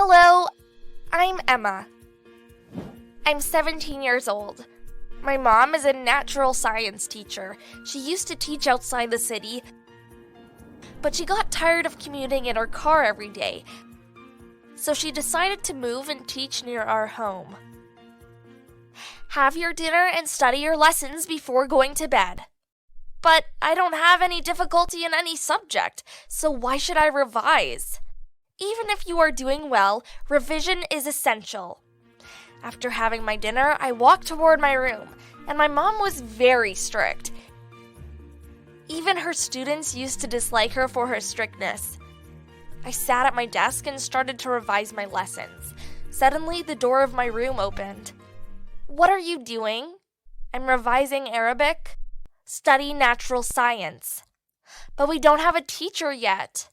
Hello, I'm Emma. I'm 17 years old. My mom is a natural science teacher. She used to teach outside the city, but she got tired of commuting in her car every day, so she decided to move and teach near our home. Have your dinner and study your lessons before going to bed. But I don't have any difficulty in any subject, so why should I revise? Even if you are doing well, revision is essential. After having my dinner, I walked toward my room, and my mom was very strict. Even her students used to dislike her for her strictness. I sat at my desk and started to revise my lessons. Suddenly, the door of my room opened. "What are you doing?" "I'm revising Arabic." "Study natural science." "But we don't have a teacher yet."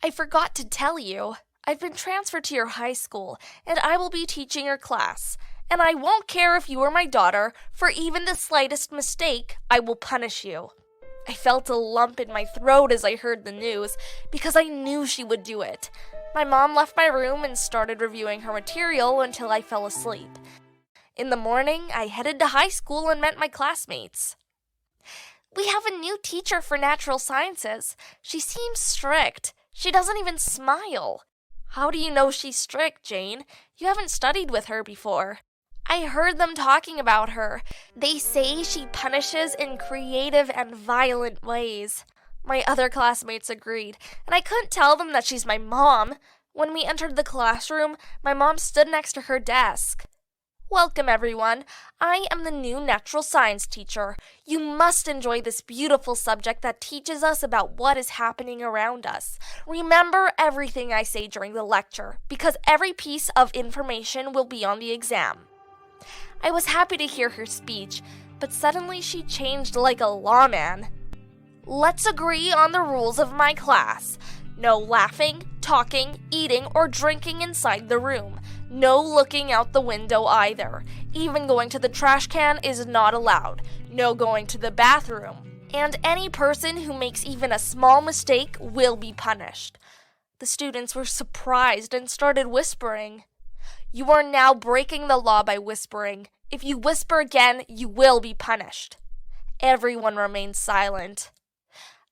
"I forgot to tell you. I've been transferred to your high school, and I will be teaching your class. And I won't care if you are my daughter. For even the slightest mistake, I will punish you." I felt a lump in my throat as I heard the news, because I knew she would do it. My mom left my room and started reviewing her material until I fell asleep. In the morning, I headed to high school and met my classmates. "We have a new teacher for natural sciences. She seems strict. She doesn't even smile." "How do you know she's strict, Jane? You haven't studied with her before." "I heard them talking about her. They say she punishes in creative and violent ways." My other classmates agreed, and I couldn't tell them that she's my mom. When we entered the classroom, my mom stood next to her desk. "Welcome, everyone. I am the new natural science teacher. You must enjoy this beautiful subject that teaches us about what is happening around us. Remember everything I say during the lecture, because every piece of information will be on the exam." I was happy to hear her speech, but suddenly she changed like a lawman. "Let's agree on the rules of my class. No laughing, talking, eating, or drinking inside the room. No looking out the window either. Even going to the trash can is not allowed. No going to the bathroom. And any person who makes even a small mistake will be punished." The students were surprised and started whispering. "You are now breaking the law by whispering. If you whisper again, you will be punished." Everyone remained silent.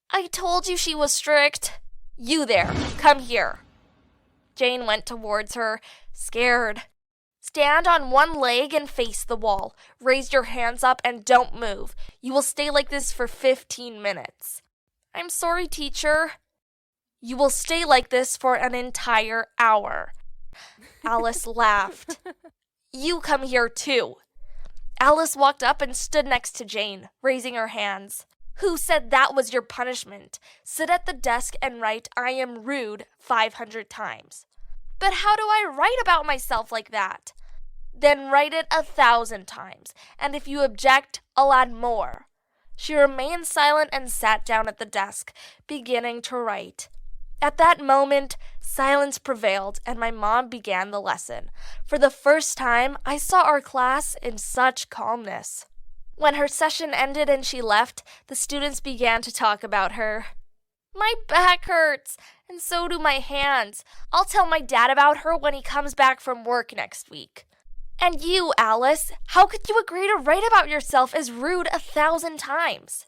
"I told you she was strict." "You there, come here." Jane went towards her, scared. "Stand on one leg and face the wall. Raise your hands up and don't move. You will stay like this for 15 minutes. "I'm sorry, teacher." "You will stay like this for an entire hour." Alice laughed. "You come here too." Alice walked up and stood next to Jane, raising her hands. "Who said that was your punishment? Sit at the desk and write 'I am rude' 500 times. "But how do I write about myself like that?" "Then write it 1,000 times, and if you object, I'll add more." She remained silent and sat down at the desk, beginning to write. At that moment, silence prevailed, and my mom began the lesson. For the first time, I saw our class in such calmness. When her session ended and she left, the students began to talk about her. "My back hurts, and so do my hands. I'll tell my dad about her when he comes back from work next week." "And you, Alice, how could you agree to write about yourself as rude 1,000 times?"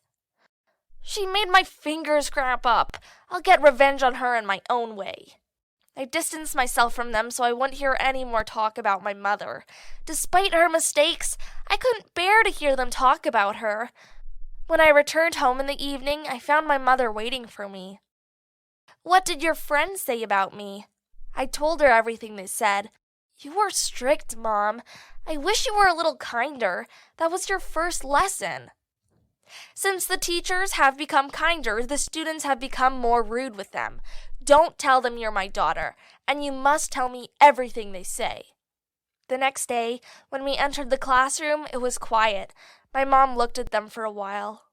"She made my fingers cramp up. I'll get revenge on her in my own way." I distanced myself from them so I wouldn't hear any more talk about my mother. Despite her mistakes, I couldn't bear to hear them talk about her. When I returned home in the evening, I found my mother waiting for me. "What did your friends say about me?" I told her everything they said. "You were strict, Mom. I wish you were a little kinder. That was your first lesson." Since the teachers have become kinder, the students have become more rude with them. Don't tell them you're my daughter, and you must tell me everything they say. The next day, when we entered the classroom, it was quiet. My mom looked at them for a while.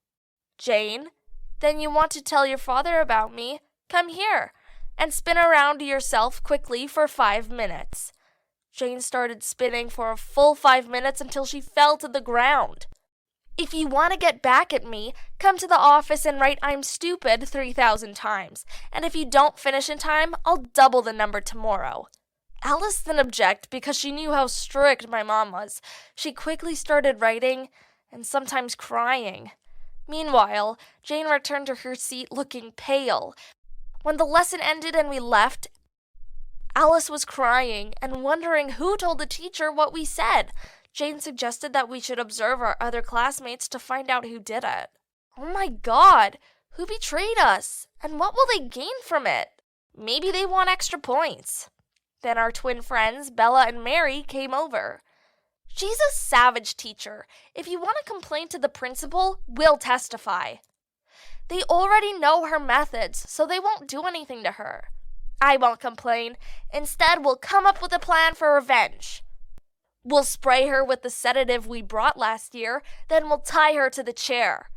"Jane, then you want to tell your father about me? Come here, and spin around to yourself quickly for 5 minutes." Jane started spinning for a full 5 minutes until she fell to the ground. "If you want to get back at me, come to the office and write 'I'm stupid' 3,000 times. And if you don't finish in time, I'll double the number tomorrow." Alice didn't object because she knew how strict my mom was. She quickly started writing and sometimes crying. Meanwhile, Jane returned to her seat looking pale. When the lesson ended and we left, Alice was crying and wondering who told the teacher what we said. Jane suggested that we should observe our other classmates to find out who did it. Oh my God, who betrayed us? And what will they gain from it? Maybe they want extra points. Then our twin friends, Bella and Mary, came over. She's a savage teacher. If you want to complain to the principal, we'll testify. They already know her methods, so they won't do anything to her. I won't complain. Instead, we'll come up with a plan for revenge. We'll spray her with the sedative we brought last year, then we'll tie her to the chair.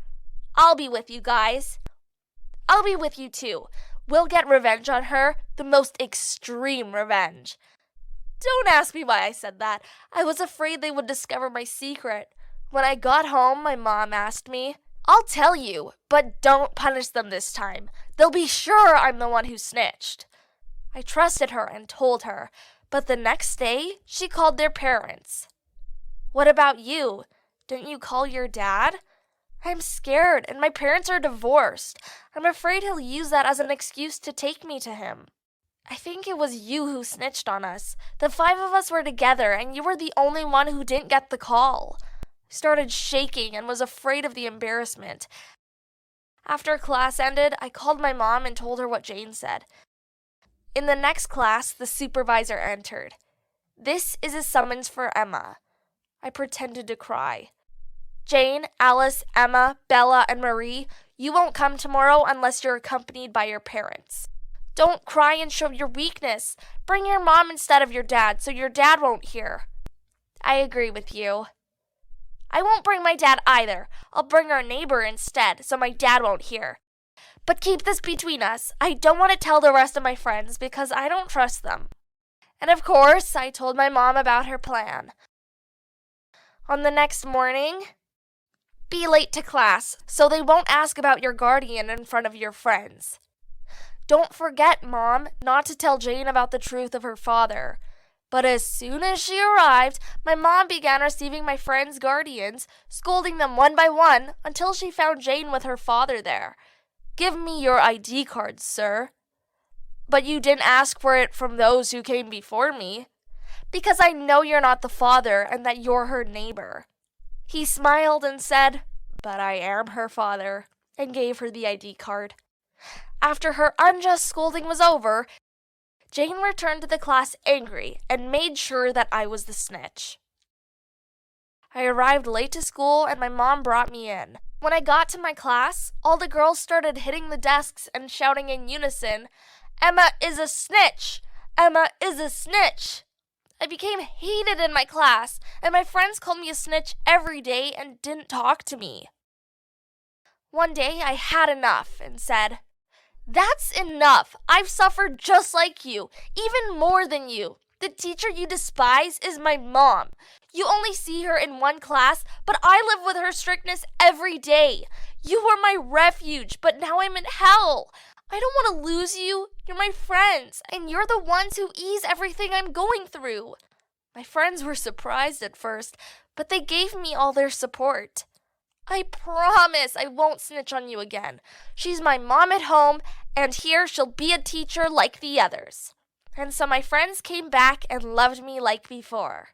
I'll be with you guys. I'll be with you too. We'll get revenge on her, the most extreme revenge. Don't ask me why I said that. I was afraid they would discover my secret. When I got home, my mom asked me, I'll tell you, but don't punish them this time. They'll be sure I'm the one who snitched. I trusted her and told her, but the next day, she called their parents. What about you? Didn't you call your dad? I'm scared, and my parents are divorced. I'm afraid he'll use that as an excuse to take me to him. I think it was you who snitched on us. The 5 of us were together, and you were the only one who didn't get the call. I started shaking and was afraid of the embarrassment. After class ended, I called my mom and told her what Jane said. In the next class, the supervisor entered. This is a summons for Emma. I pretended to cry. Jane, Alice, Emma, Bella, and Marie, you won't come tomorrow unless you're accompanied by your parents. Don't cry and show your weakness. Bring your mom instead of your dad so your dad won't hear. I agree with you. I won't bring my dad either. I'll bring our neighbor instead so my dad won't hear. But keep this between us. I don't want to tell the rest of my friends because I don't trust them. And of course, I told my mom about her plan. On the next morning, be late to class so they won't ask about your guardian in front of your friends. Don't forget, Mom, not to tell Jane about the truth of her father. But as soon as she arrived, my mom began receiving my friends' guardians, scolding them one by one until she found Jane with her father there. Give me your ID cards, sir. But you didn't ask for it from those who came before me. Because I know you're not the father and that you're her neighbor. He smiled and said, but I am her father, and gave her the ID card. After her unjust scolding was over, Jane returned to the class angry and made sure that I was the snitch. I arrived late to school and my mom brought me in. When I got to my class, all the girls started hitting the desks and shouting in unison, Emma is a snitch! Emma is a snitch! I became hated in my class, and my friends called me a snitch every day and didn't talk to me. One day I had enough and said, That's enough! I've suffered just like you, even more than you. The teacher you despise is my mom. You only see her in one class, but I live with her strictness every day. You were my refuge, but now I'm in hell. I don't want to lose you. You're my friends, and you're the ones who ease everything I'm going through. My friends were surprised at first, but they gave me all their support. I promise I won't snitch on you again. She's my mom at home, and here she'll be a teacher like the others. And so my friends came back and loved me like before.